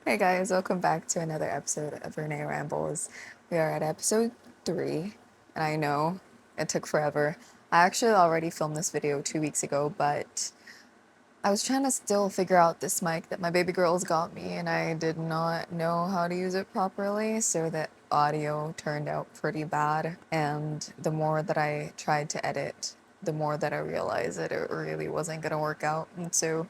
Hey guys, welcome back to another episode of Renee Rambles. We are at episode 3, and I know it took forever. I actually already filmed this video 2 weeks ago, but I was trying to still figure out this mic that my baby girls got me, and I did not know how to use it properly, so the audio turned out pretty bad. And the more that I tried to edit, the more that I realized that it really wasn't going to work out. And so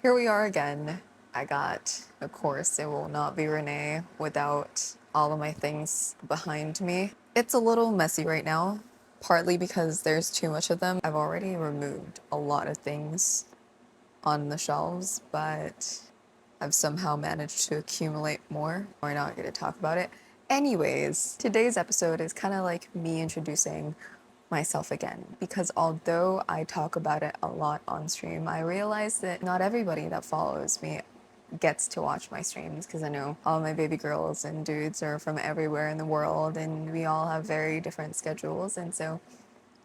here we are again. I got, of course, it will not be Renee without all of my things behind me. It's a little messy right now, partly because there's too much of them. I've already removed a lot of things on the shelves, but I've somehow managed to accumulate more. We're not going to talk about it. Anyways, today's episode is kind of like me introducing myself again, because although I talk about it a lot on stream, I realize that not everybody that follows me gets to watch my streams, because I know all my baby girls and dudes are from everywhere in the world and we all have very different schedules. And so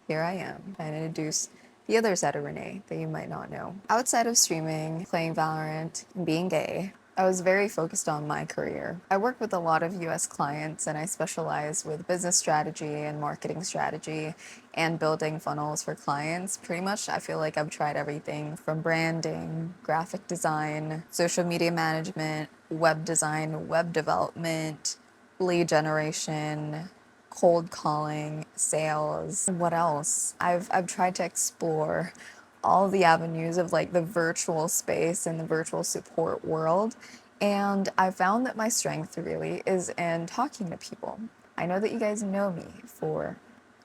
here I am trying to introduce the other side of Renee that you might not know. Outside of streaming, playing Valorant, and being gay, I was very focused on my career. I work with a lot of US clients, and I specialize with business strategy and marketing strategy and building funnels for clients. Pretty much, I feel like I've tried everything from branding, graphic design, social media management, web design, web development, lead generation, cold calling, sales. What else? I've tried to explore all the avenues of like the virtual space and the virtual support world. And I found that my strength really is in talking to people. I know that you guys know me for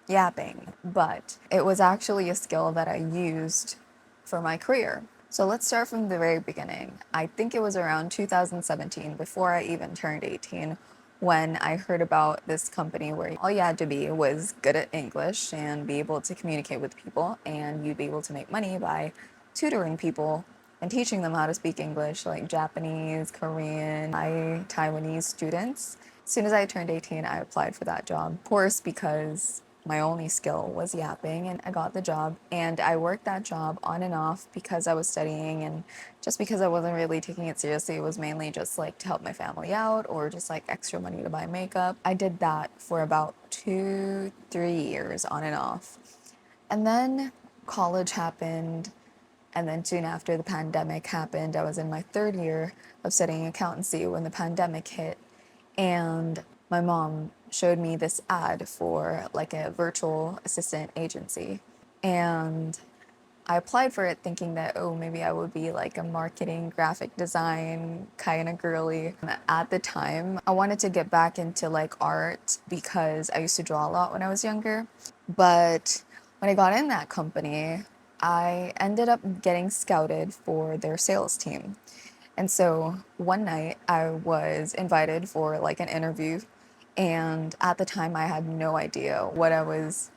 yapping, but it was actually a skill that I used for my career. So let's start from the very beginning. I think it was around 2017, before I even turned 18, when I heard about this company where all you had to be was good at English and be able to communicate with people, and you'd be able to make money by tutoring people and teaching them how to speak English, like Japanese, Korean, Taiwanese students. As soon as I turned 18, I applied for that job. Of course, because my only skill was yapping, and I got the job. And I worked that job on and off because I was studying, and just because I wasn't really taking it seriously. It was mainly just like to help my family out or just like extra money to buy makeup. I did that for about 2, 3 years on and off. And then college happened, and then soon after the pandemic happened, I was in my third year of studying accountancy when the pandemic hit. And my mom showed me this ad for like a virtual assistant agency. And I applied for it thinking that, oh, maybe I would be like a marketing, graphic design kind of girly. At the time, I wanted to get back into like art because I used to draw a lot when I was younger. But when I got in that company, I ended up getting scouted for their sales team. And so one night I was invited for like an interview. And at the time, I had no idea what I was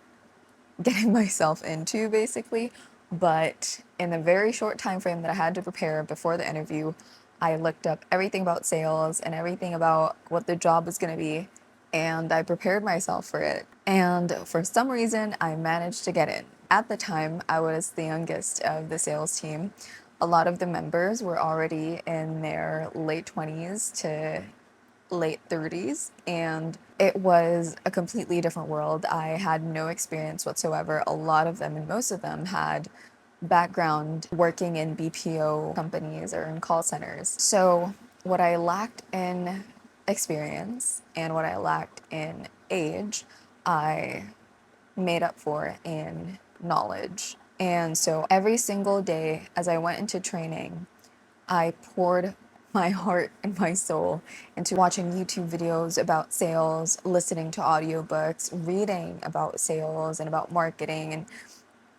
getting myself into, basically. But in a very short time frame that I had to prepare before the interview, I looked up everything about sales and everything about what the job was going to be, and I prepared myself for it. And for some reason, I managed to get in. At the time, I was the youngest of the sales team. A lot of the members were already in their late 20s to late 30s, and it was a completely different world. I had no experience whatsoever. A lot of them, and most of them, had background working in BPO companies or in call centers. So what I lacked in experience and what I lacked in age, I made up for in knowledge. And so every single day as I went into training, I poured my heart and my soul into watching YouTube videos about sales, listening to audiobooks, reading about sales and about marketing, and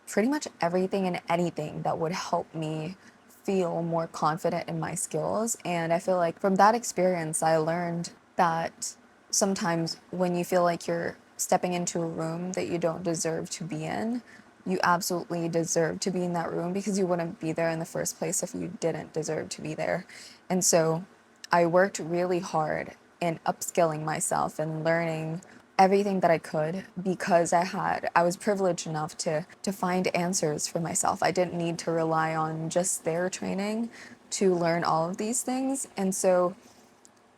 pretty much everything and anything that would help me feel more confident in my skills. And I feel like from that experience, I learned that sometimes when you feel like you're stepping into a room that you don't deserve to be in, you absolutely deserve to be in that room, because you wouldn't be there in the first place if you didn't deserve to be there. And so I worked really hard in upskilling myself and learning everything that I could, because I was privileged enough to find answers for myself. I didn't need to rely on just their training to learn all of these things. And so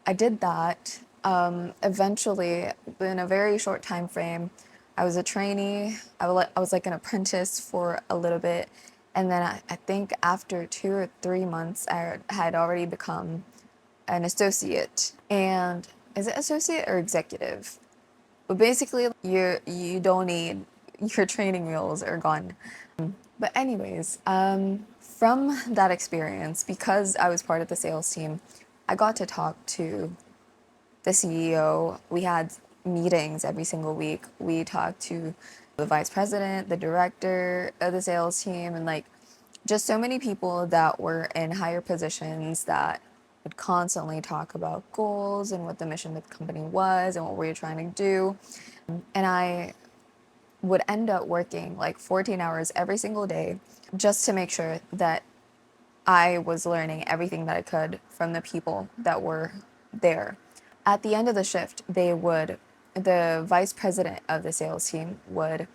I did that. Eventually, in a very short time frame, I was a trainee. I was like an apprentice for a little bit. And then I think after 2 or 3 months, I had already become an associate. And is it associate or executive? But basically, you don't need your training wheels are gone. But anyways, from that experience, because I was part of the sales team, I got to talk to the CEO. We had meetings every single week. We talked to the vice president, the director of the sales team, and like just so many people that were in higher positions that would constantly talk about goals and what the mission of the company was and what we were trying to do. And I would end up working like 14 hours every single day just to make sure that I was learning everything that I could from the people that were there. At the end of the shift, the vice president of the sales team would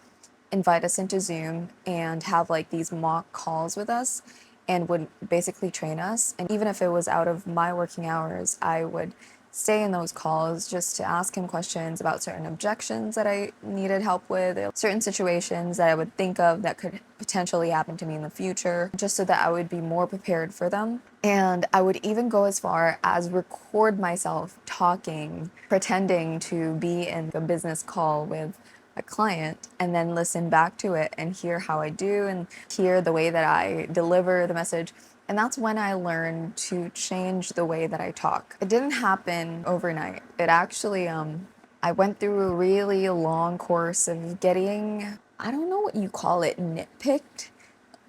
invite us into Zoom and have like these mock calls with us and would basically train us. And even if it was out of my working hours, I would stay in those calls just to ask him questions about certain objections that I needed help with, certain situations that I would think of that could potentially happen to me in the future, just so that I would be more prepared for them. And I would even go as far as record myself talking, pretending to be in a business call with a client and then listen back to it and hear how I do and hear the way that I deliver the message. And that's when I learned to change the way that I talk. It didn't happen overnight. It actually, I went through a really long course of getting, I don't know what you call it, nitpicked,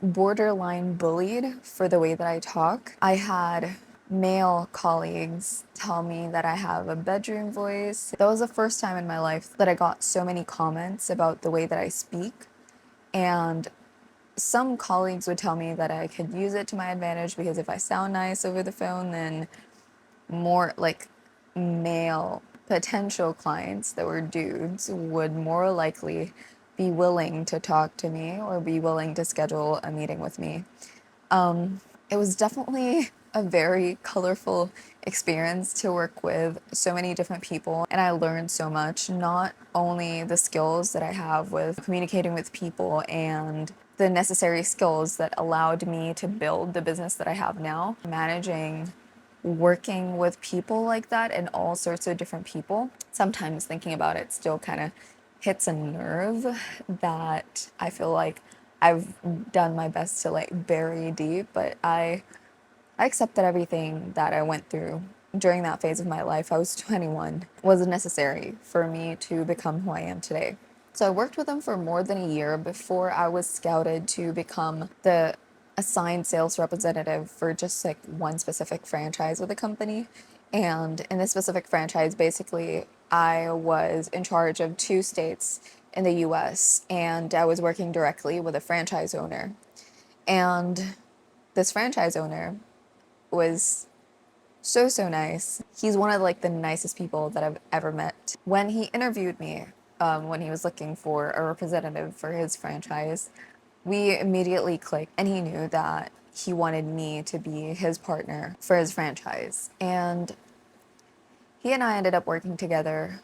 borderline bullied for the way that I talk. I had male colleagues tell me that I have a bedroom voice. That was the first time in my life that I got so many comments about the way that I speak. And some colleagues would tell me that I could use it to my advantage because if I sound nice over the phone, then more like male potential clients that were dudes would more likely be willing to talk to me or be willing to schedule a meeting with me. It was definitely a very colorful experience to work with so many different people, and I learned so much, not only the skills that I have with communicating with people and the necessary skills that allowed me to build the business that I have now, managing working with people like that and all sorts of different people. Sometimes thinking about it still kind of hits a nerve that I feel like I've done my best to like bury deep, but I accept that everything that I went through during that phase of my life, I was 21, was necessary for me to become who I am today. So I worked with them for more than a year before I was scouted to become the assigned sales representative for just like one specific franchise with the company. And in this specific franchise, basically, I was in charge of 2 states in the US, and I was working directly with a franchise owner. And this franchise owner was so nice. He's one of like the nicest people that I've ever met. When he interviewed me, when he was looking for a representative for his franchise, we immediately clicked, and he knew that he wanted me to be his partner for his franchise. And he and I ended up working together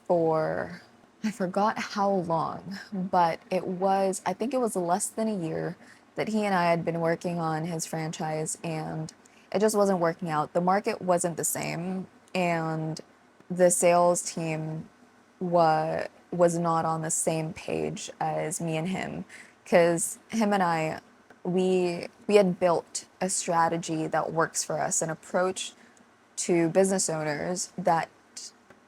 for, I forgot how long, but I think it was less than a year that he and I had been working on his franchise, and it just wasn't working out. The market wasn't the same, and the sales team was not on the same page as me and him, because him and I, we had built a strategy that works for us, an approach to business owners that,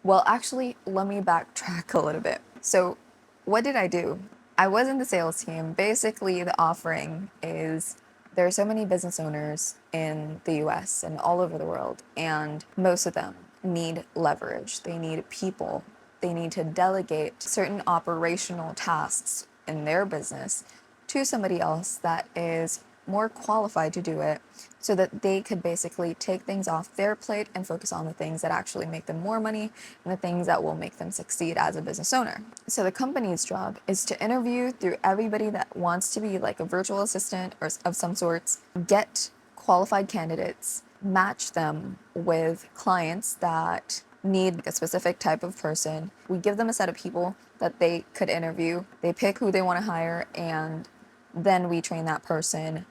well, actually, let me backtrack a little bit. So, what did I do? I was in the sales team. Basically, the offering is there are so many business owners in the US and all over the world, and most of them need leverage. They need people. They need to delegate certain operational tasks in their business to somebody else that is more qualified to do it so that they could basically take things off their plate and focus on the things that actually make them more money and the things that will make them succeed as a business owner. So the company's job is to interview through everybody that wants to be like a virtual assistant or of some sorts, get qualified candidates, match them with clients that need a specific type of person. We give them a set of people that they could interview. They pick who they want to hire, and then we train that person.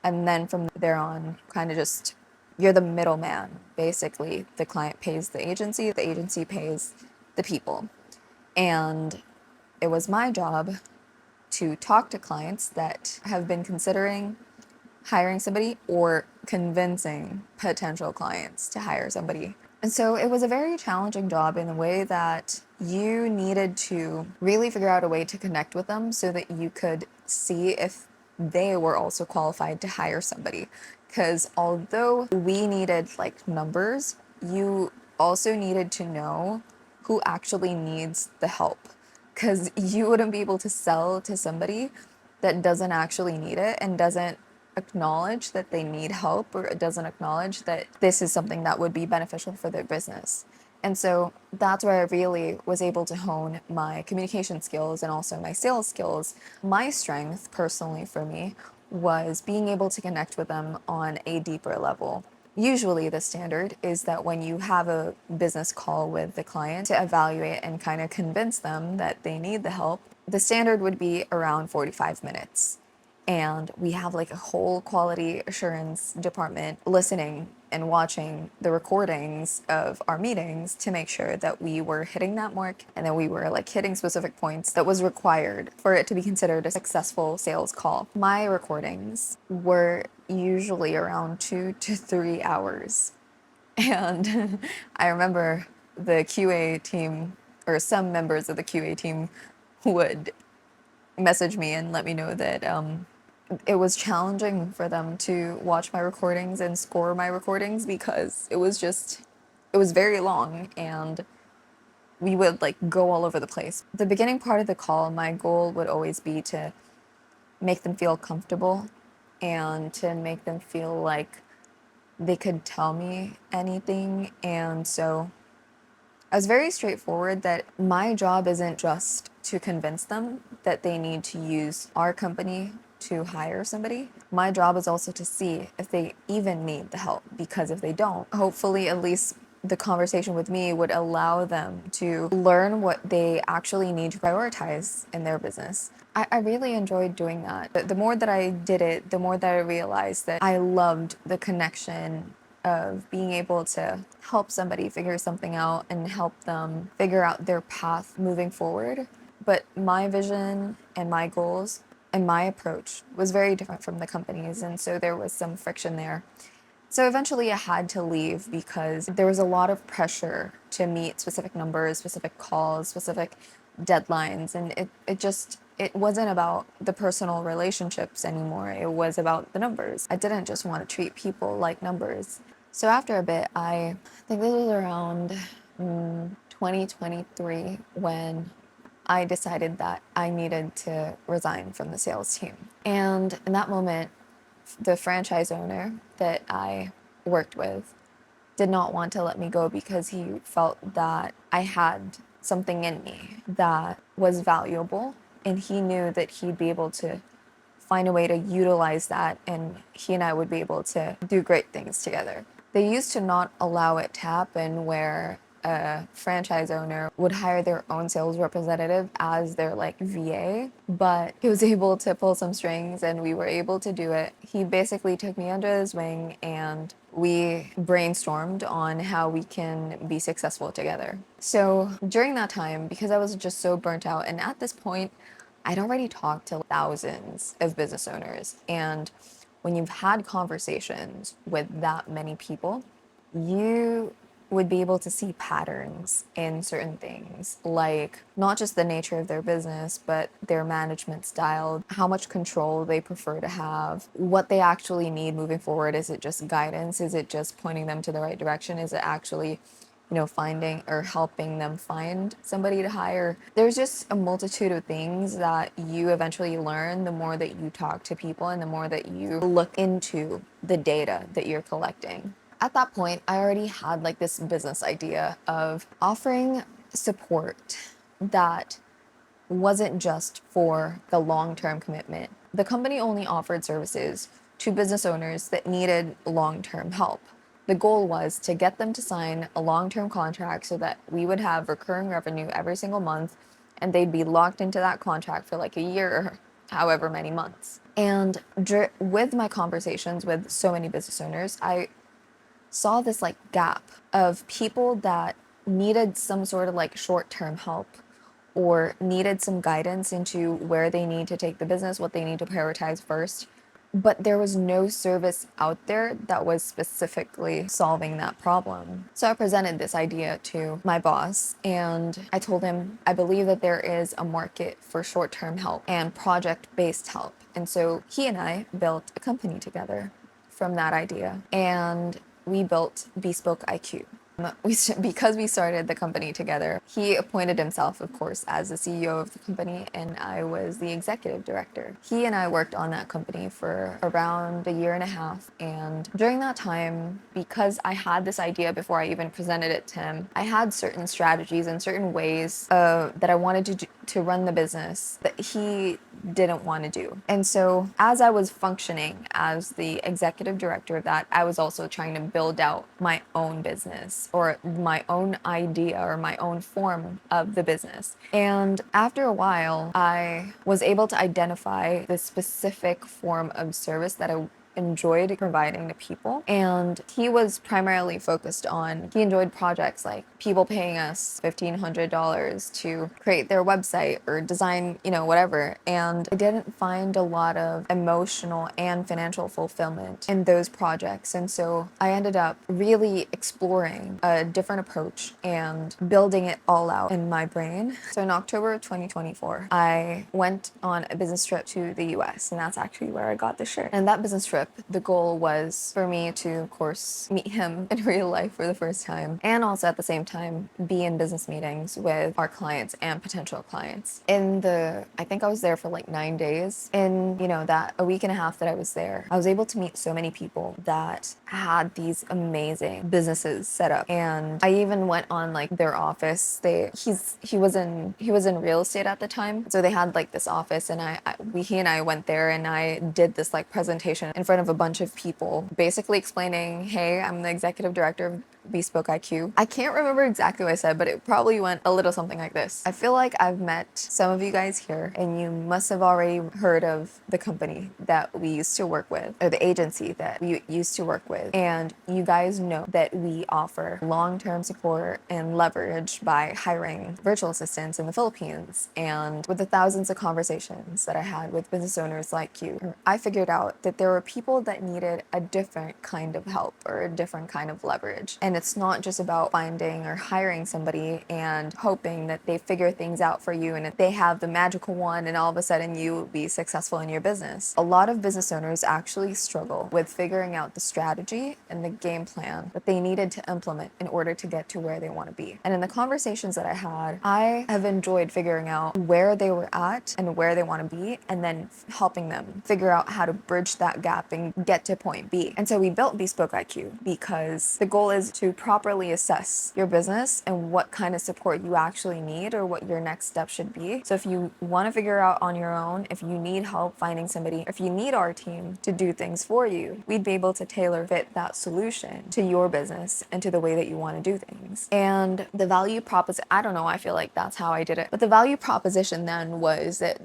And then from there on, kind of just, you're the middleman. Basically, the client pays the agency pays the people. And it was my job to talk to clients that have been considering hiring somebody or convincing potential clients to hire somebody. And so it was a very challenging job in the way that you needed to really figure out a way to connect with them so that you could see if they were also qualified to hire somebody. Because although we needed like numbers, you also needed to know who actually needs the help. Because you wouldn't be able to sell to somebody that doesn't actually need it and doesn't acknowledge that they need help, or it doesn't acknowledge that this is something that would be beneficial for their business. And so that's where I really was able to hone my communication skills and also my sales skills. My strength, personally, for me, was being able to connect with them on a deeper level. Usually, the standard is that when you have a business call with the client to evaluate and kind of convince them that they need the help, the standard would be around 45 minutes. And we have like a whole quality assurance department listening and watching the recordings of our meetings to make sure that we were hitting that mark and that we were like hitting specific points that was required for it to be considered a successful sales call. My recordings were usually around 2 to 3 hours. And I remember the QA team, or some members of the QA team, would message me and let me know that it was challenging for them to watch my recordings and score my recordings because it was very long and we would like go all over the place. The beginning part of the call, my goal would always be to make them feel comfortable and to make them feel like they could tell me anything. And so I was very straightforward that my job isn't just to convince them that they need to use our company to hire somebody. My job is also to see if they even need the help, because if they don't, hopefully at least the conversation with me would allow them to learn what they actually need to prioritize in their business. I really enjoyed doing that. The more that I did it, the more that I realized that I loved the connection of being able to help somebody figure something out and help them figure out their path moving forward. But my vision and my goals and my approach was very different from the company's, and so there was some friction there. So eventually I had to leave because there was a lot of pressure to meet specific numbers, specific calls, specific deadlines, and it wasn't about the personal relationships anymore. It was about the numbers. I didn't just want to treat people like numbers. So after a bit, I think this was around 2023 when I decided that I needed to resign from the sales team. And in that moment, the franchise owner that I worked with did not want to let me go because he felt that I had something in me that was valuable, and he knew that he'd be able to find a way to utilize that, and he and I would be able to do great things together. They used to not allow it to happen where a franchise owner would hire their own sales representative as their like VA, but he was able to pull some strings and we were able to do it. He basically took me under his wing and we brainstormed on how we can be successful together. So during that time, because I was just so burnt out, and at this point, I'd already talked to thousands of business owners, and when you've had conversations with that many people, you would be able to see patterns in certain things, like not just the nature of their business, but their management style, how much control they prefer to have, what they actually need moving forward. Is it just guidance? Is it just pointing them to the right direction? Is it actually, finding or helping them find somebody to hire? There's just a multitude of things that you eventually learn the more that you talk to people and the more that you look into the data that you're collecting. At that point, I already had like this business idea of offering support that wasn't just for the long-term commitment. The company only offered services to business owners that needed long-term help. The goal was to get them to sign a long-term contract so that we would have recurring revenue every single month and they'd be locked into that contract for like a year or however many months. And with my conversations with so many business owners, I saw this like gap of people that needed some sort of like short-term help or needed some guidance into where they need to take the business, what they need to prioritize first. But there was no service out there that was specifically solving that problem. So I presented this idea to my boss and I told him, I believe that there is a market for short-term help and project-based help. And so he and I built a company together from that idea. And we built Bespoke IQ. Because we started the company together, he appointed himself, of course, as the CEO of the company, and I was the executive director. He and I worked on that company for around a year and a half, and during that time, because I had this idea before I even presented it to him, I had certain strategies and certain ways that I wanted to run the business that he didn't want to do. And so as I was functioning as the executive director of that, I was also trying to build out my own business or my own idea or my own form of the business. And after a while, I was able to identify the specific form of service that I enjoyed providing to people. And he was primarily focused on, he enjoyed projects like people paying us $1,500 to create their website or design, whatever. And I didn't find a lot of emotional and financial fulfillment in those projects. And so I ended up really exploring a different approach and building it all out in my brain. So in October of 2024, I went on a business trip to the US, and that's actually where I got the shirt. And that business trip, the goal was for me to, of course, meet him in real life for the first time, and also at the same time be in business meetings with our clients and potential clients. I think I was there for like 9 days. In, that a week and a half that I was there, I was able to meet so many people that had these amazing businesses set up. And I even went on like their office. He was in real estate at the time. So they had like this office, and he and I went there, and I did this like presentation in front of a bunch of people, basically explaining, hey, I'm the executive director of Bespoke IQ. I can't remember exactly what I said, but it probably went a little something like this. I feel like I've met some of you guys here, and you must have already heard of the company that we used to work with, or the agency that we used to work with. And you guys know that we offer long-term support and leverage by hiring virtual assistants in the Philippines. And with the thousands of conversations that I had with business owners like you, I figured out that there were people that needed a different kind of help or a different kind of leverage. And it's not just about finding or hiring somebody and hoping that they figure things out for you and that they have the magical one and all of a sudden you will be successful in your business. A lot of business owners actually struggle with figuring out the strategy and the game plan that they needed to implement in order to get to where they want to be. And in the conversations that I have enjoyed figuring out where they were at and where they want to be, and then helping them figure out how to bridge that gap and get to point B. And so we built Bespoke IQ because the goal is to properly assess your business and what kind of support you actually need or what your next step should be. So if you want to figure out on your own, if you need help finding somebody, if you need our team to do things for you, we'd be able to tailor fit that solution to your business and to the way that you want to do things. And the value proposition, I don't know, I feel like that's how I did it. But the value proposition then was that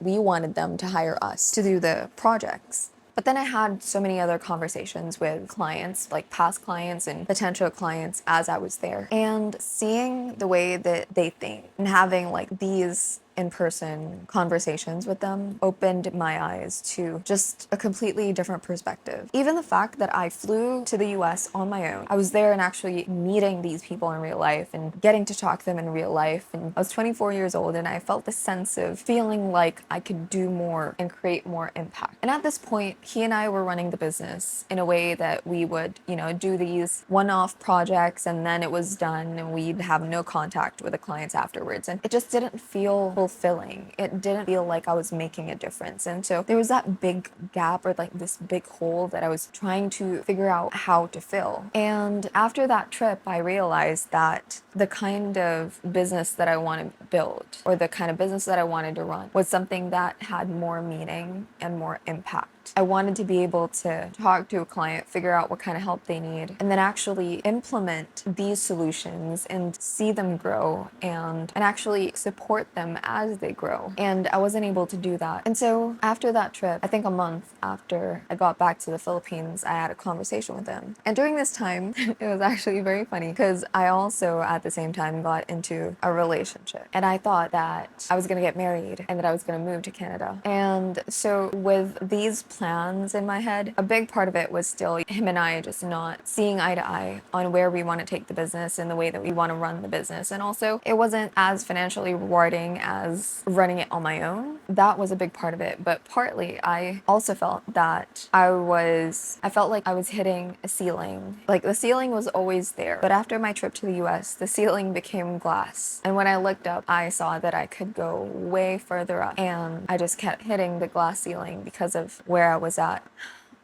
we wanted them to hire us to do the projects. But then I had so many other conversations with clients, like past clients and potential clients as I was there. And seeing the way that they think and having like these in-person conversations with them opened my eyes to just a completely different perspective. Even the fact that I flew to the US on my own, I was there and actually meeting these people in real life and getting to talk to them in real life. And I was 24 years old and I felt the sense of feeling like I could do more and create more impact. And at this point, he and I were running the business in a way that we would, do these one-off projects and then it was done and we'd have no contact with the clients afterwards. And it just didn't feel fulfilling. It didn't feel like I was making a difference. And so there was that big gap or like this big hole that I was trying to figure out how to fill. And after that trip, I realized that the kind of business that I want to build or the kind of business that I wanted to run was something that had more meaning and more impact I wanted to be able to talk to a client, figure out what kind of help they need, and then actually implement these solutions and see them grow and actually support them as they grow. And I wasn't able to do that. And so after that trip, I think a month after I got back to the Philippines, I had a conversation with him. And during this time, it was actually very funny because I also at the same time got into a relationship. And I thought that I was going to get married and that I was going to move to Canada. And so with these plans in my head, a big part of it was still him and I just not seeing eye to eye on where we want to take the business and the way that we want to run the business. And also, it wasn't as financially rewarding as running it on my own. That was a big part of it. But partly, I also felt that I felt like I was hitting a ceiling. Like the ceiling was always there. But after my trip to the US, the ceiling became glass. And when I looked up, I saw that I could go way further up. And I just kept hitting the glass ceiling because of where I was at.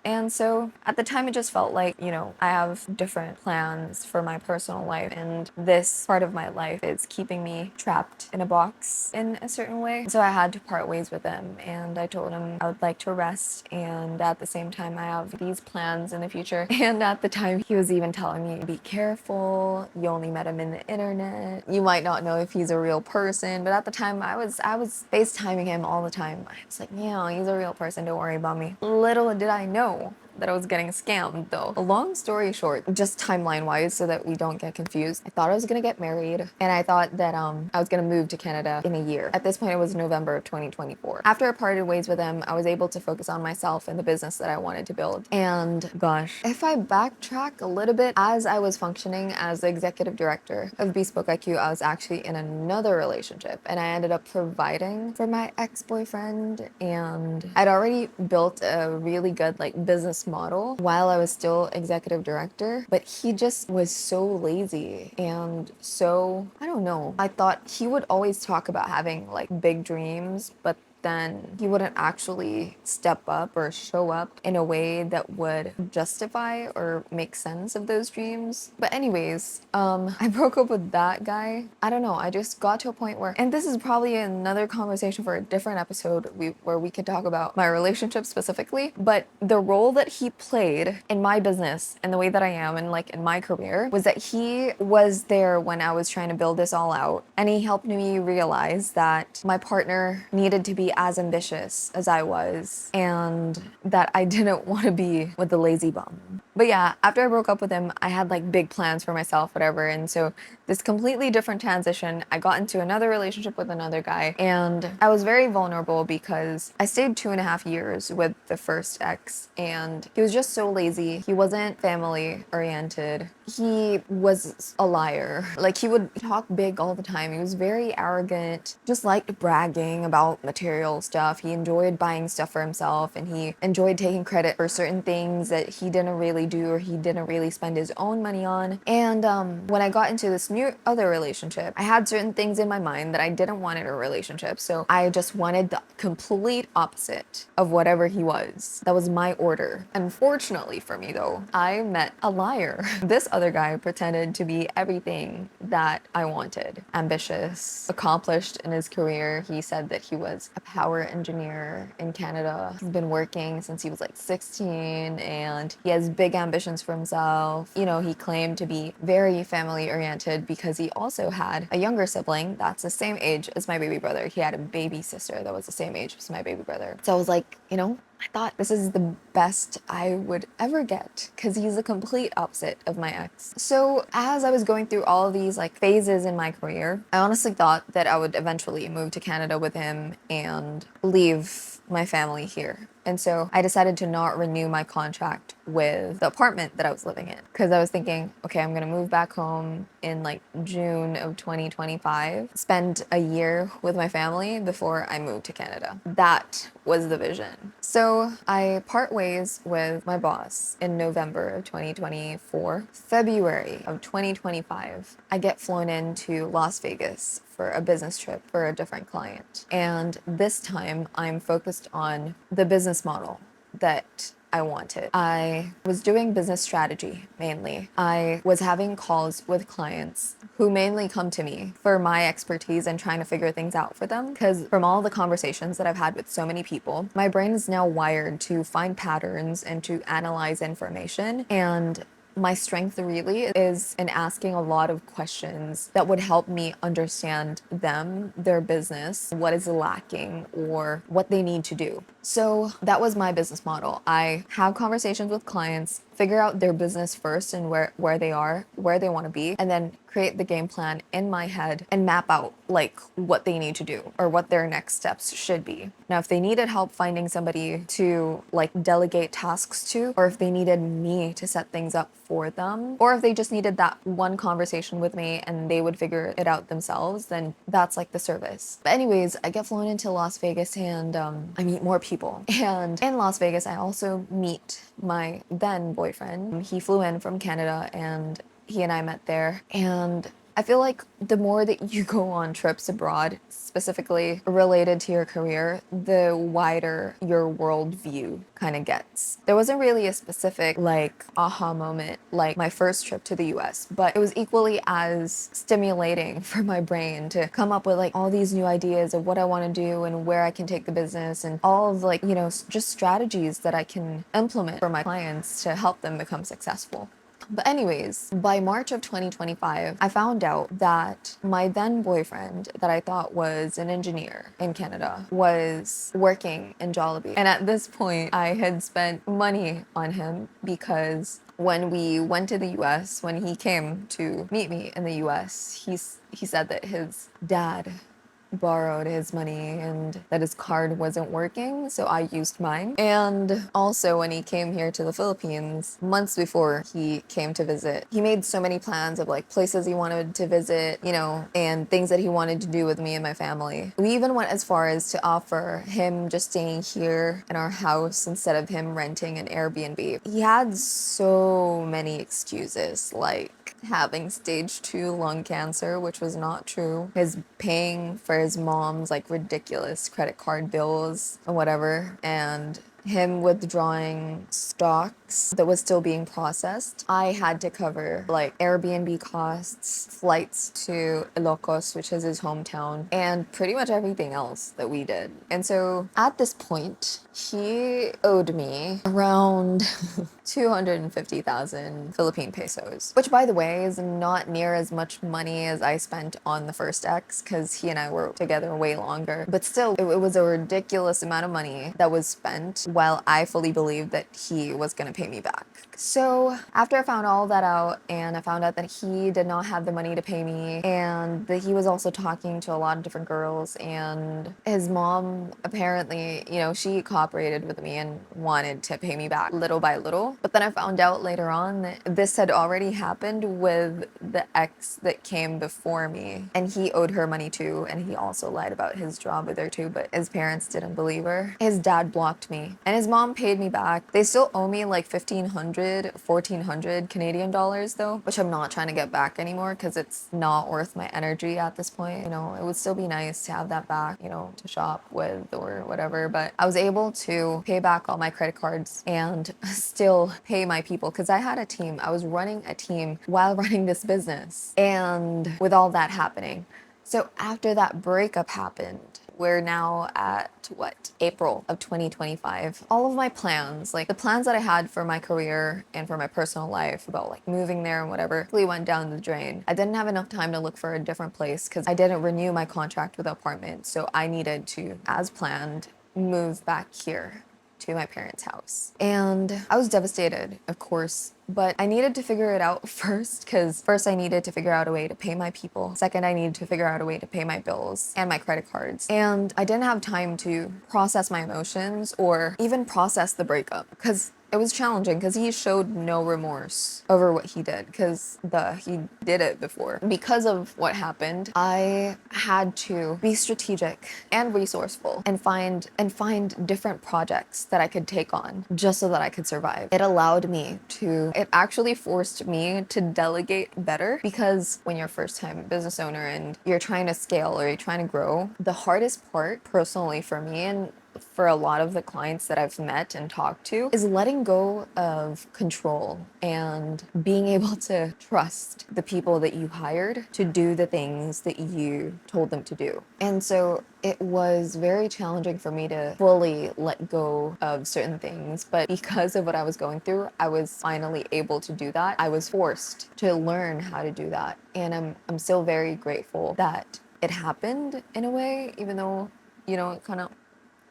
And so at the time, it just felt like, I have different plans for my personal life, and this part of my life is keeping me trapped in a box in a certain way. So I had to part ways with him, and I told him I would like to rest, and at the same time, I have these plans in the future. And at the time, he was even telling me, be careful, you only met him in the internet, you might not know if he's a real person. But at the time, I was FaceTiming him all the time. I was like, yeah, he's a real person, don't worry about me. Little did I know that I was getting scammed, though. A long story short, just timeline wise, so that we don't get confused, I thought I was gonna get married, and I thought that I was gonna move to Canada in a year. At this point, it was November of 2024. After I parted ways with him, I was able to focus on myself and the business that I wanted to build. And gosh, if I backtrack a little bit, as I was functioning as the executive director of Bespoke IQ, I was actually in another relationship, and I ended up providing for my ex-boyfriend, and I'd already built a really good business model while I was still executive director, but he just was so lazy and so, I don't know. I thought he would always talk about having big dreams, but then he wouldn't actually step up or show up in a way that would justify or make sense of those dreams. But anyways, I broke up with that guy. I don't know, I just got to a point where, and this is probably another conversation for a different episode where we could talk about my relationship specifically, but the role that he played in my business and the way that I am and in my career was that he was there when I was trying to build this all out, and he helped me realize that my partner needed to be as ambitious as I was, and that I didn't want to be with the lazy bum. But yeah, after I broke up with him, I had big plans for myself, whatever. And so this completely different transition, I got into another relationship with another guy, and I was very vulnerable because I stayed 2.5 years with the first ex, and he was just so lazy. He wasn't family oriented. He was a liar. He would talk big all the time. He was very arrogant, just liked bragging about material stuff. He enjoyed buying stuff for himself, and he enjoyed taking credit for certain things that he didn't really do or he didn't really spend his own money on. And when I got into this new other relationship, I had certain things in my mind that I didn't want in a relationship. So I just wanted the complete opposite of whatever he was. That was my order. Unfortunately for me though, I met a liar. This other guy pretended to be everything that I wanted. Ambitious, accomplished in his career. He said that he was a power engineer in Canada. He's been working since he was 16, and he has big ambitions for himself. He claimed to be very family oriented because he also had a younger sibling that's the same age as my baby brother. He had a baby sister that was the same age as my baby brother. So I was like, I thought this is the best I would ever get because he's the complete opposite of my ex. So as I was going through all of these phases in my career, I honestly thought that I would eventually move to Canada with him and leave my family here. And so I decided to not renew my contract with the apartment that I was living in because I was thinking, okay, I'm gonna move back home in June of 2025, spend a year with my family before I move to Canada. That was the vision. So I part ways with my boss in November of 2024. February of 2025, I get flown into Las Vegas for a business trip for a different client. And this time I'm focused on the business model that I wanted. I was doing business strategy mainly. I was having calls with clients who mainly come to me for my expertise and trying to figure things out for them. Because from all the conversations that I've had with so many people, my brain is now wired to find patterns and to analyze information. And my strength really is in asking a lot of questions that would help me understand them, their business, what is lacking, or what they need to do. So that was my business model. I have conversations with clients, figure out their business first and where they are, where they want to be, and then create the game plan in my head and map out like what they need to do or what their next steps should be. Now, if they needed help finding somebody to like delegate tasks to, or if they needed me to set things up for them, or if they just needed that one conversation with me and they would figure it out themselves, then that's like the service. But anyways, I get flown into Las Vegas and I meet more people. And in Las Vegas, I also meet my then boyfriend. He flew in from Canada and he and I met there. And I feel like the more that you go on trips abroad, specifically related to your career, the wider your worldview kind of gets. There wasn't really a specific like aha moment like my first trip to the US, but it was equally as stimulating for my brain to come up with like all these new ideas of what I want to do and where I can take the business and all of like, you know, just strategies that I can implement for my clients to help them become successful. But anyways, by March of 2025, I found out that my then boyfriend that I thought was an engineer in Canada was working in Jollibee. And at this point, I had spent money on him because when we went to the US, when he came to meet me in the US, he said that his dad borrowed his money and that his card wasn't working, so I used mine. And also when he came here to the Philippines, months before he came to visit, he made so many plans of like places he wanted to visit, you know, and things that he wanted to do with me and my family. We even went as far as to offer him just staying here in our house instead of him renting an Airbnb. He had so many excuses, like having stage 2 lung cancer, which was not true. His paying for his mom's like ridiculous credit card bills or whatever, and him withdrawing stocks that was still being processed. I had to cover like Airbnb costs, flights to Ilocos, which is his hometown, and pretty much everything else that we did. And so at this point, he owed me around 250,000 Philippine pesos, which by the way is not near as much money as I spent on the first ex because he and I were together way longer. But still, it was a ridiculous amount of money that was spent while I fully believed that he was going to pay me back. So after I found all that out and I found out that he did not have the money to pay me and that he was also talking to a lot of different girls, and his mom apparently, you know, she cooperated with me and wanted to pay me back little by little. But then I found out later on that this had already happened with the ex that came before me, and he owed her money too, and he also lied about his job with her too, but his parents didn't believe her. His dad blocked me and his mom paid me back. They still owe me like 1,400 Canadian dollars though, which I'm not trying to get back anymore because it's not worth my energy at this point. You know, it would still be nice to have that back, you know, to shop with or whatever, but I was able to pay back all my credit cards and still pay my people because I had a team. I was running a team while running this business, and with all that happening. So after that breakup happened, we're now at April of 2025. All of my plans, like the plans that I had for my career and for my personal life about like moving there and whatever, really went down the drain. I didn't have enough time to look for a different place because I didn't renew my contract with the apartment. So I needed to, as planned, move back here to my parents' house. And I was devastated, of course, but I needed to figure it out first, because first I needed to figure out a way to pay my people. Second, I needed to figure out a way to pay my bills and my credit cards. And I didn't have time to process my emotions or even process the breakup because it was challenging because he showed no remorse over what he did because he did it before. Because of what happened, I had to be strategic and resourceful and find different projects that I could take on just so that I could survive. It actually forced me to delegate better, because when you're a first-time business owner and you're trying to scale or you're trying to grow, the hardest part personally for me and for a lot of the clients that I've met and talked to is letting go of control and being able to trust the people that you hired to do the things that you told them to do. And so it was very challenging for me to fully let go of certain things, but because of what I was going through, I was finally able to do that. I was forced to learn how to do that, and I'm still very grateful that it happened in a way, even though, it kind of.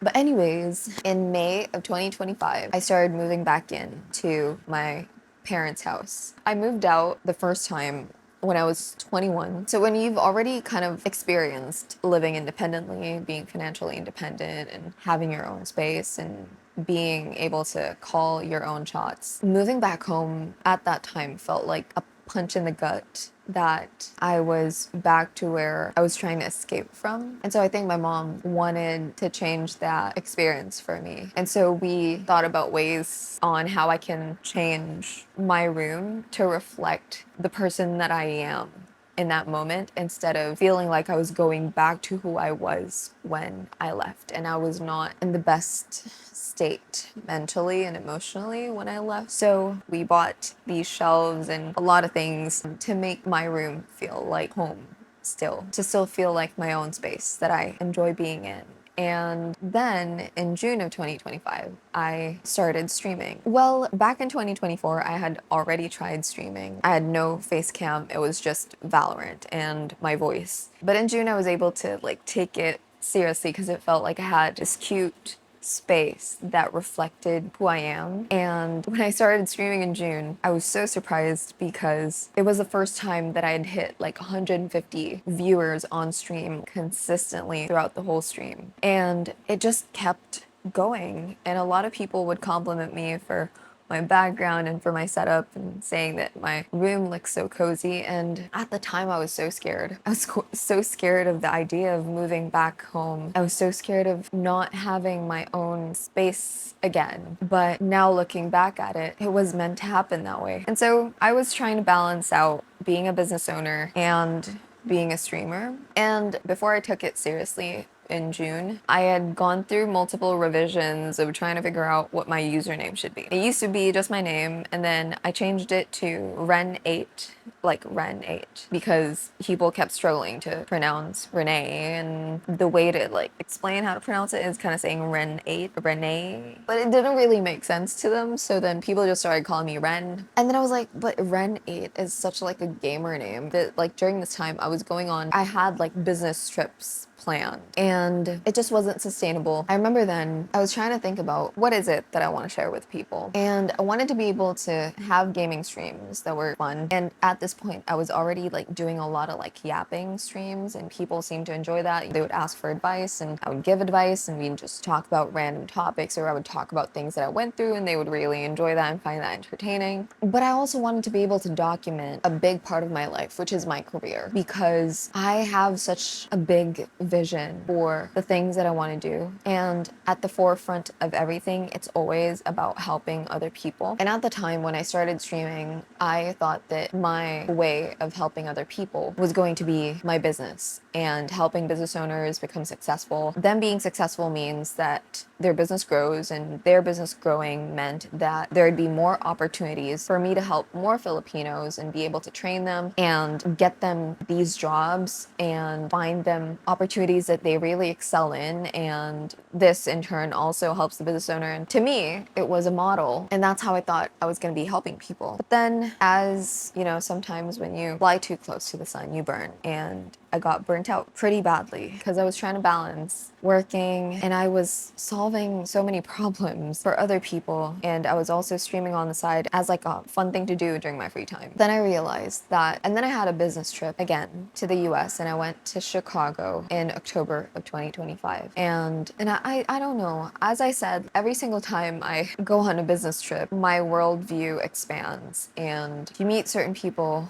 But anyways, in May of 2025, I started moving back in to my parents' house. I moved out the first time when I was 21. So when you've already kind of experienced living independently, being financially independent and having your own space and being able to call your own shots, moving back home at that time felt like a punch in the gut that I was back to where I was trying to escape from. And so I think my mom wanted to change that experience for me. And so we thought about ways on how I can change my room to reflect the person that I am in that moment, instead of feeling like I was going back to who I was when I left. And I was not in the best state mentally and emotionally when I left. So we bought these shelves and a lot of things to make my room feel like home still, to still feel like my own space that I enjoy being in. And then in June of 2025, I started streaming. Well, back in 2024, I had already tried streaming. I had no face cam. It was just Valorant and my voice. But in June, I was able to take it seriously because it felt like I had this cute space that reflected who I am. And when I started streaming in June, I was so surprised because it was the first time that I had hit 150 viewers on stream consistently throughout the whole stream. And it just kept going. And a lot of people would compliment me for my background and for my setup and saying that my room looks so cozy. And at the time I was so scared. I was so scared of the idea of moving back home. I was so scared of not having my own space again. But now looking back at it, it was meant to happen that way. And so I was trying to balance out being a business owner and being a streamer. And before I took it seriously, in June, I had gone through multiple revisions of trying to figure out what my username should be. It used to be just my name, and then I changed it to Ren8, like Ren8, because people kept struggling to pronounce Renee, and the way to explain how to pronounce it is kind of saying Ren8, Renee, but it didn't really make sense to them, so then people just started calling me Ren. And then I was like, but Ren8 is such a gamer name that during this time I had business trips planned, and it just wasn't sustainable. I remember then I was trying to think about what is it that I want to share with people, and I wanted to be able to have gaming streams that were fun. And at this point I was already doing a lot of yapping streams, and people seemed to enjoy that. They would ask for advice and I would give advice, and we'd just talk about random topics, or I would talk about things that I went through, and they would really enjoy that and find that entertaining. But I also wanted to be able to document a big part of my life, which is my career, because I have such a big vision for the things that I want to do. And at the forefront of everything, it's always about helping other people. And at the time when I started streaming, I thought that my way of helping other people was going to be my business and helping business owners become successful. Them being successful means that their business grows, and their business growing meant that there'd be more opportunities for me to help more Filipinos and be able to train them and get them these jobs and find them opportunities that they really excel in. And this in turn also helps the business owner. And to me, it was a model, and that's how I thought I was going to be helping people. But then, as you know, sometimes when you fly too close to the sun, you burn. And I got burnt out pretty badly because I was trying to balance working, and I was solving so many problems for other people, and I was also streaming on the side as a fun thing to do during my free time. Then I realized that, and then I had a business trip again to the US, and I went to Chicago in October of 2025. And I don't know, as I said, every single time I go on a business trip, my worldview expands, and you meet certain people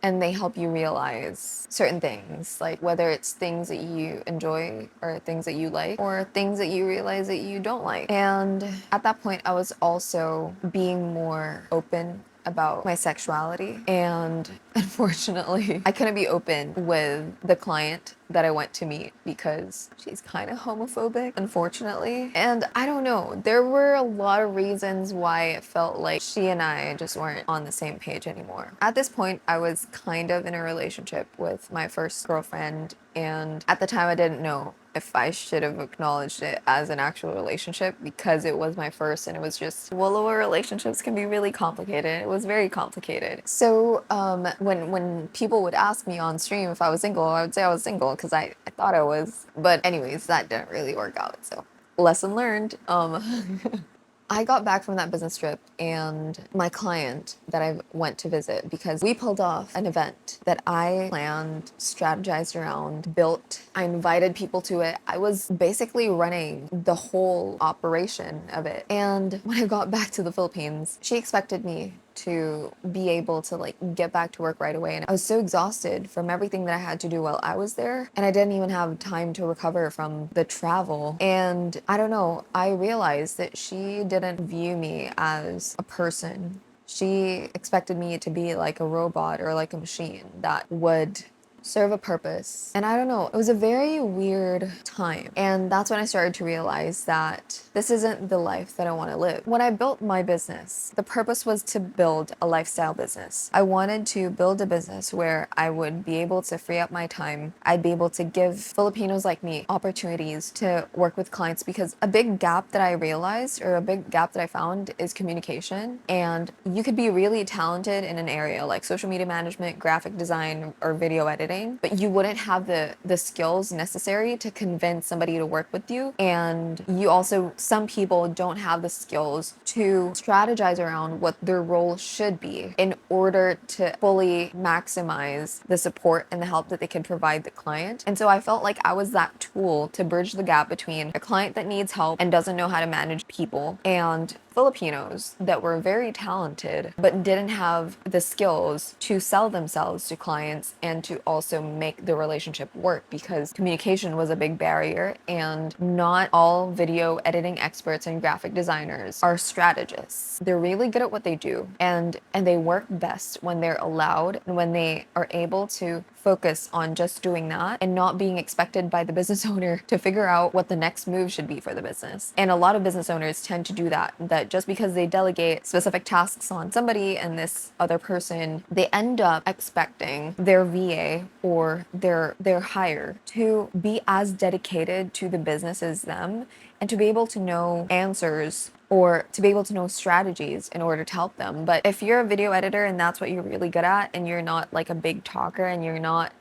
and they help you realize certain things, whether it's things that you enjoy or things that you like, or things that you realize that you don't like. And at that point, I was also being more open about my sexuality, and Unfortunately, I couldn't be open with the client that I went to meet because she's kind of homophobic, unfortunately. And I don't know, there were a lot of reasons why it felt like she and I just weren't on the same page anymore. At this point, I was kind of in a relationship with my first girlfriend, and at the time I didn't know if I should have acknowledged it as an actual relationship because it was my first, and it was just, well, relationships can be really complicated. It was very complicated. So when people would ask me on stream if I was single, I would say I was single because I thought I was. But anyways, that didn't really work out. So lesson learned. I got back from that business trip, and my client that I went to visit, because we pulled off an event that I planned, strategized around, built. I invited people to it. I was basically running the whole operation of it. And when I got back to the Philippines, she expected me to be able to like get back to work right away, and I was so exhausted from everything that I had to do while I was there, and I didn't even have time to recover from the travel. And I don't know, I realized that she didn't view me as a person. She expected me to be like a robot or like a machine that would serve a purpose. And I don't know, it was a very weird time. And that's when I started to realize that this isn't the life that I want to live. When I built my business, the purpose was to build a lifestyle business. I wanted to build a business where I would be able to free up my time. I'd be able to give Filipinos like me opportunities to work with clients, because a big gap that I realized, or a big gap that I found, is communication. And you could be really talented in an area like social media management, graphic design, or video editing, but you wouldn't have the skills necessary to convince somebody to work with you. And you also, some people don't have the skills to strategize around what their role should be in order to fully maximize the support and the help that they can provide the client. And so I felt like I was that tool to bridge the gap between a client that needs help and doesn't know how to manage people, and Filipinos that were very talented but didn't have the skills to sell themselves to clients and to also make the relationship work, because communication was a big barrier, and not all video editing experts and graphic designers are strategists. They're really good at what they do, and they work best when they're allowed and when they are able to focus on just doing that and not being expected by the business owner to figure out what the next move should be for the business. And a lot of business owners tend to do that just because they delegate specific tasks on somebody and this other person, they end up expecting their VA or their hire to be as dedicated to the business as them, and to be able to know answers or to be able to know strategies in order to help them. But if you're a video editor and that's what you're really good at, and you're not like a big talker, and you're not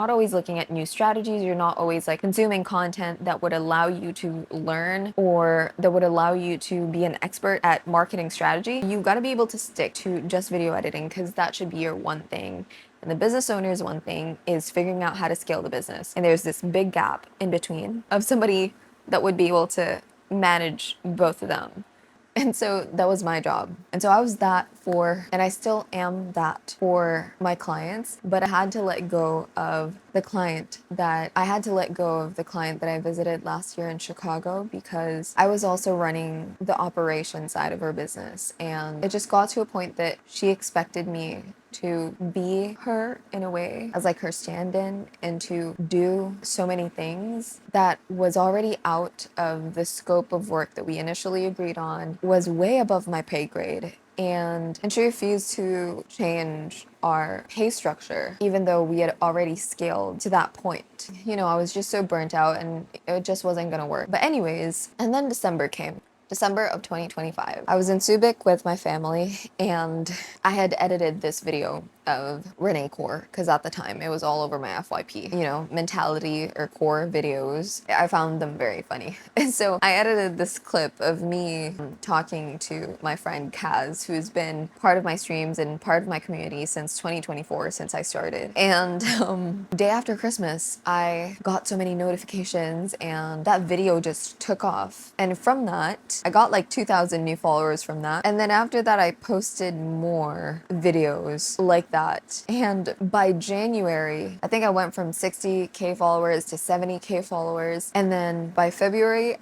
always looking at new strategies, you're not always like consuming content that would allow you to learn or that would allow you to be an expert at marketing strategy, you got to be able to stick to just video editing, because that should be your one thing. And the business owner's one thing is figuring out how to scale the business. And there's this big gap in between of somebody that would be able to manage both of them. And so that was my job. And so I was that for, and I still am that for my clients, but I had to let go of the client that I visited last year in Chicago, because I was also running the operation side of her business. And it just got to a point that she expected me to be her in a way, as like her stand-in, and to do so many things that was already out of the scope of work that we initially agreed on, was way above my pay grade. And she refused to change our pay structure, even though we had already scaled to that point. You know, I was just so burnt out, and it just wasn't gonna work. But anyways, and then December came. December of 2025. I was in Subic with my family, and I had edited this video of Renee core, because at the time it was all over my FYP, you know, mentality or core videos. I found them very funny. And so I edited this clip of me talking to my friend Kaz, who's been part of my streams and part of my community since 2024, since I started. And day after Christmas, I got so many notifications, and that video just took off. And from that, I got like 2,000 new followers from that. And then after that, I posted more videos like that that. And by January, I think I went from 60K followers to 70K followers. And then by February,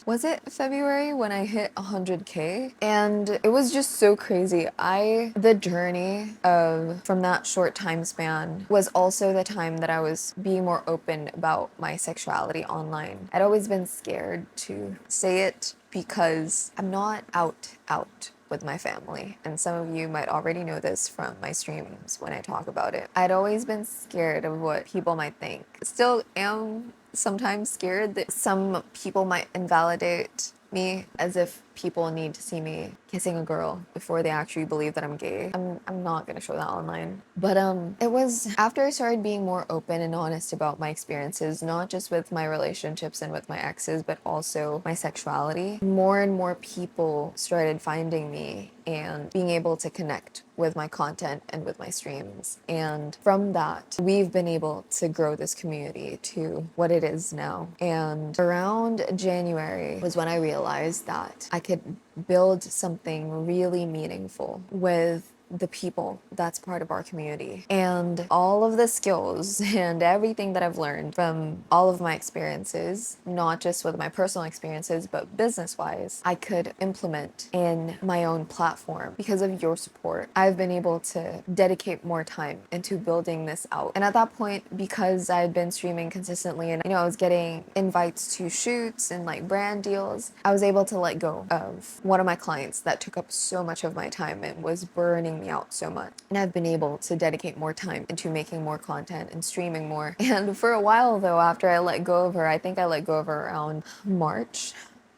was it February when I hit 100K? And it was just so crazy. The journey from that short time span was also the time that I was being more open about my sexuality online. I'd always been scared to say it because I'm not out with my family. And some of you might already know this from my streams when I talk about it. I'd always been scared of what people might think. Still am sometimes scared that some people might invalidate me, as if people need to see me kissing a girl before they actually believe that I'm gay. I'm not gonna show that online. But it was after I started being more open and honest about my experiences, not just with my relationships and with my exes, but also my sexuality, more and more people started finding me and being able to connect with my content and with my streams. And from that, we've been able to grow this community to what it is now. And around January was when I realized that I could build something really meaningful with the people that's part of our community. And all of the skills and everything that I've learned from all of my experiences, not just with my personal experiences, but business-wise, I could implement in my own platform. Because of your support, I've been able to dedicate more time into building this out. And at that point, because I had been streaming consistently and I was getting invites to shoots and like brand deals, I was able to let go of one of my clients that took up so much of my time and was burning me out so much. And I've been able to dedicate more time into making more content and streaming more. And for a while though, after I let go of her, I think I let go of her around March,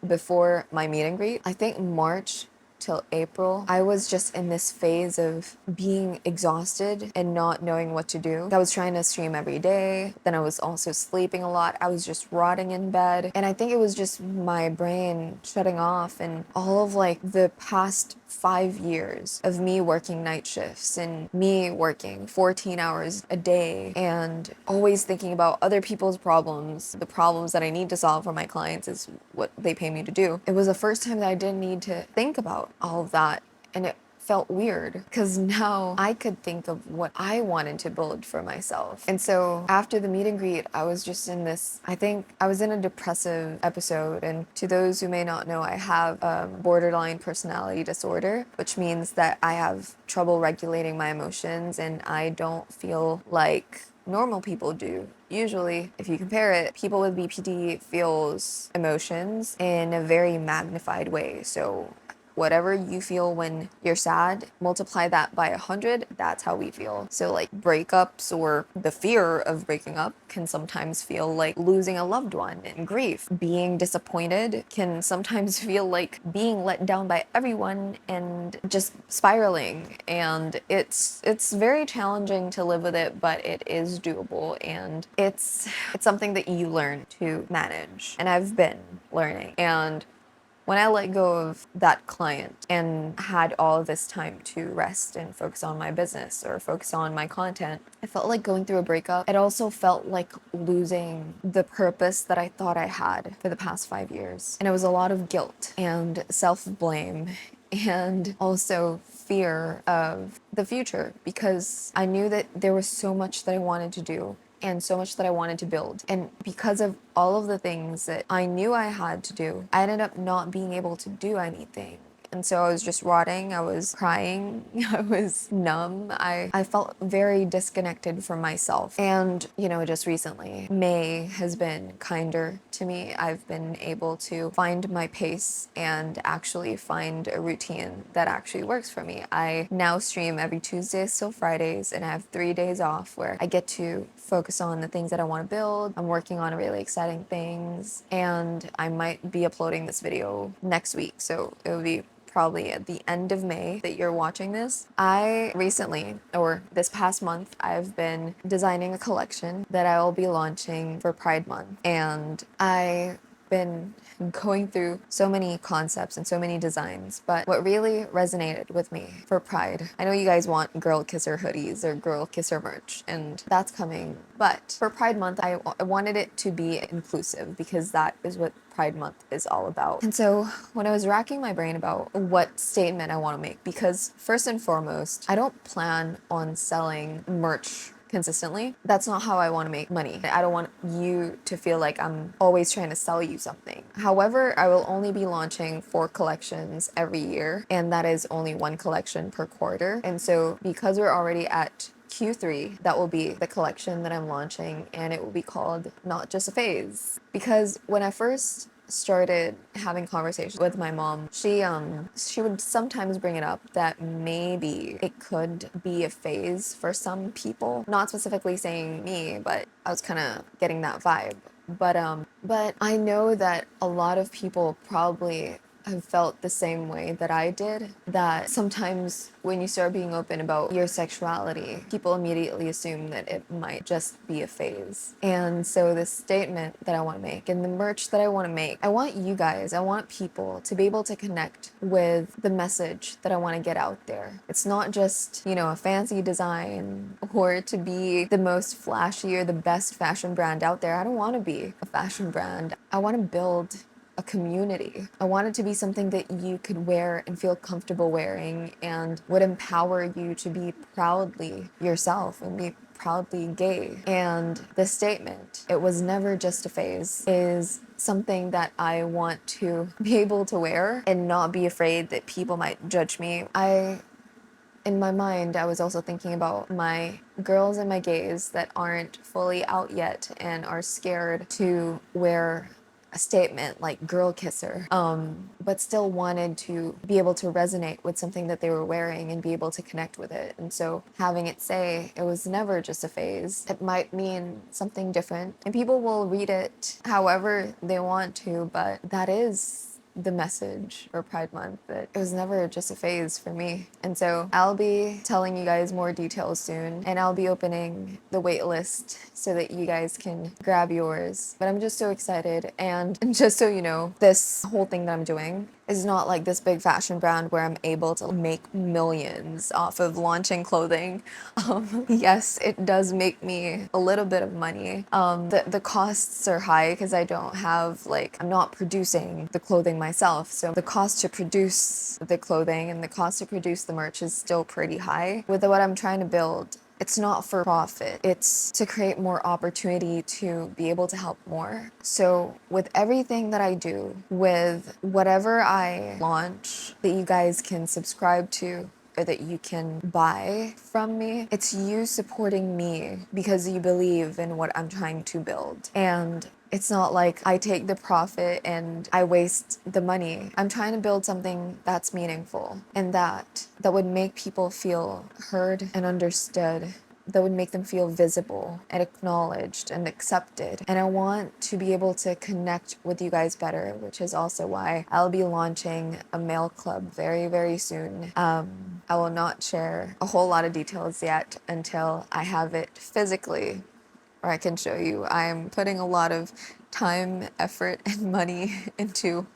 before my meet and greet. I think March till April, I was just in this phase of being exhausted and not knowing what to do. I was trying to stream every day, then I was also sleeping a lot. I was just rotting in bed. And I think it was just my brain shutting off, and all of like the past 5 years of me working night shifts and me working 14 hours a day and always thinking about other people's problems. The problems that I need to solve for my clients is what they pay me to do. It was the first time that I didn't need to think about all of that, and it felt weird because now I could think of what I wanted to build for myself. And so after the meet and greet, I was just in this, I think I was in a depressive episode. And to those who may not know, I have borderline personality disorder, which means that I have trouble regulating my emotions and I don't feel like normal people do. Usually, if you compare it, people with BPD feels emotions in a very magnified way. So whatever you feel when you're sad, multiply that by 100, that's how we feel. So like breakups or the fear of breaking up can sometimes feel like losing a loved one, and grief. Being disappointed can sometimes feel like being let down by everyone and just spiraling. And it's very challenging to live with it, but it is doable, and it's something that you learn to manage. And I've been learning. And when I let go of that client and had all of this time to rest and focus on my business or focus on my content, I felt like going through a breakup. It also felt like losing the purpose that I thought I had for the past 5 years. And it was a lot of guilt and self-blame and also fear of the future, because I knew that there was so much that I wanted to do and so much that I wanted to build. And because of all of the things that I knew I had to do, I ended up not being able to do anything. And so I was just rotting, I was crying, I was numb. I felt very disconnected from myself. And, just recently, May has been kinder to me. I've been able to find my pace and actually find a routine that actually works for me. I now stream every Tuesdays till Fridays, and I have 3 days off where I get to focus on the things that I want to build. I'm working on really exciting things, and I might be uploading this video next week. So it will be probably at the end of May that you're watching this. I recently, or this past month, I've been designing a collection that I will be launching for Pride Month. And I been going through so many concepts and so many designs, but what really resonated with me for Pride, I know you guys want girl kisser hoodies or girl kisser merch, and that's coming, but for Pride Month, I wanted it to be inclusive because that is what Pride Month is all about. And so when I was racking my brain about what statement I want to make, because first and foremost, I don't plan on selling merch consistently. That's not how I want to make money. I don't want you to feel like I'm always trying to sell you something. However, I will only be launching 4 collections every year, and that is only 1 collection per quarter. And so because we're already at Q3, that will be the collection that I'm launching, and it will be called Not Just a Phase. Because when I first started having conversations with my mom, she would sometimes bring it up that maybe it could be a phase for some people, not specifically saying me, but I was kind of getting that vibe. But I know that a lot of people probably have felt the same way that I did, that sometimes when you start being open about your sexuality, people immediately assume that it might just be a phase. And so the statement that I want to make and the merch that I want to make, I want you guys, I want people to be able to connect with the message that I want to get out there. It's not just, a fancy design or to be the most flashy or the best fashion brand out there. I don't want to be a fashion brand. I want to build a community. I want it to be something that you could wear and feel comfortable wearing and would empower you to be proudly yourself and be proudly gay. And the statement, "it was never just a phase," is something that I want to be able to wear and not be afraid that people might judge me. In my mind, I was also thinking about my girls and my gays that aren't fully out yet and are scared to wear a statement like girl kisser, but still wanted to be able to resonate with something that they were wearing and be able to connect with it. And so having it say it was never just a phase, it might mean something different. And people will read it however they want to, but that is the message for Pride Month, that it was never just a phase for me. And so I'll be telling you guys more details soon, and I'll be opening the wait list so that you guys can grab yours. But I'm just so excited, and just so you know, this whole thing that I'm doing is not like this big fashion brand where I'm able to make millions off of launching clothing. Yes, it does make me a little bit of money. The costs are high because I don't have, I'm not producing the clothing myself. So the cost to produce the clothing and the cost to produce the merch is still pretty high. With what I'm trying to build, it's not for profit. It's to create more opportunity to be able to help more. So with everything that I do, with whatever I launch that you guys can subscribe to or that you can buy from me, it's you supporting me because you believe in what I'm trying to build. And it's not like I take the profit and I waste the money. I'm trying to build something that's meaningful and that would make people feel heard and understood, that would make them feel visible and acknowledged and accepted. And I want to be able to connect with you guys better, which is also why I'll be launching a mail club very, very soon. I will not share a whole lot of details yet until I have it physically, or I can show you. I'm putting a lot of time, effort, and money into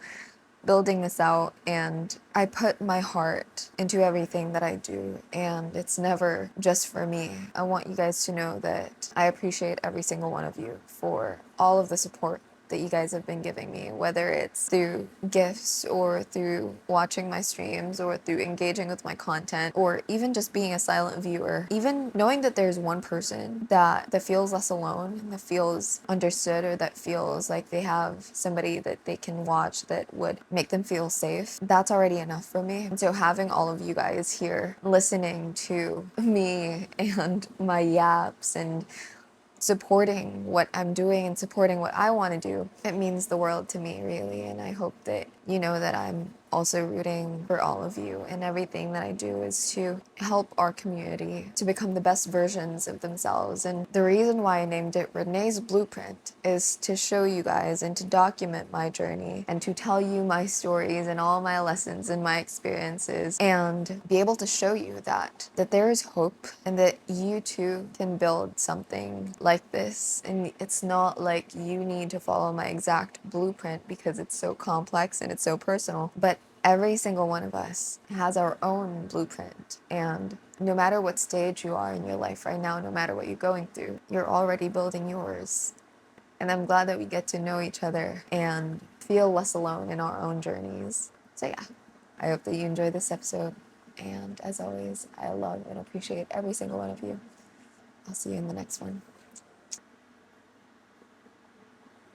building this out, and I put my heart into everything that I do, and it's never just for me. I want you guys to know that I appreciate every single one of you for all of the support that you guys have been giving me, whether it's through gifts or through watching my streams or through engaging with my content or even just being a silent viewer. Even knowing that there's one person that feels less alone, that feels understood, or that feels like they have somebody that they can watch that would make them feel safe, that's already enough for me. And so having all of you guys here listening to me and my yaps and supporting what I'm doing and supporting what I want to do, it means the world to me, really. And I hope that you know that I'm also rooting for all of you, and everything that I do is to help our community to become the best versions of themselves. And the reason why I named it Renee's Blueprint is to show you guys and to document my journey and to tell you my stories and all my lessons and my experiences, and be able to show you that there is hope and that you too can build something like this. And it's not like you need to follow my exact blueprint because it's so complex and it's so personal, but every single one of us has our own blueprint. And no matter what stage you are in your life right now, no matter what you're going through, you're already building yours. And I'm glad that we get to know each other and feel less alone in our own journeys. So yeah, I hope that you enjoy this episode. And as always, I love and appreciate every single one of you. I'll see you in the next one.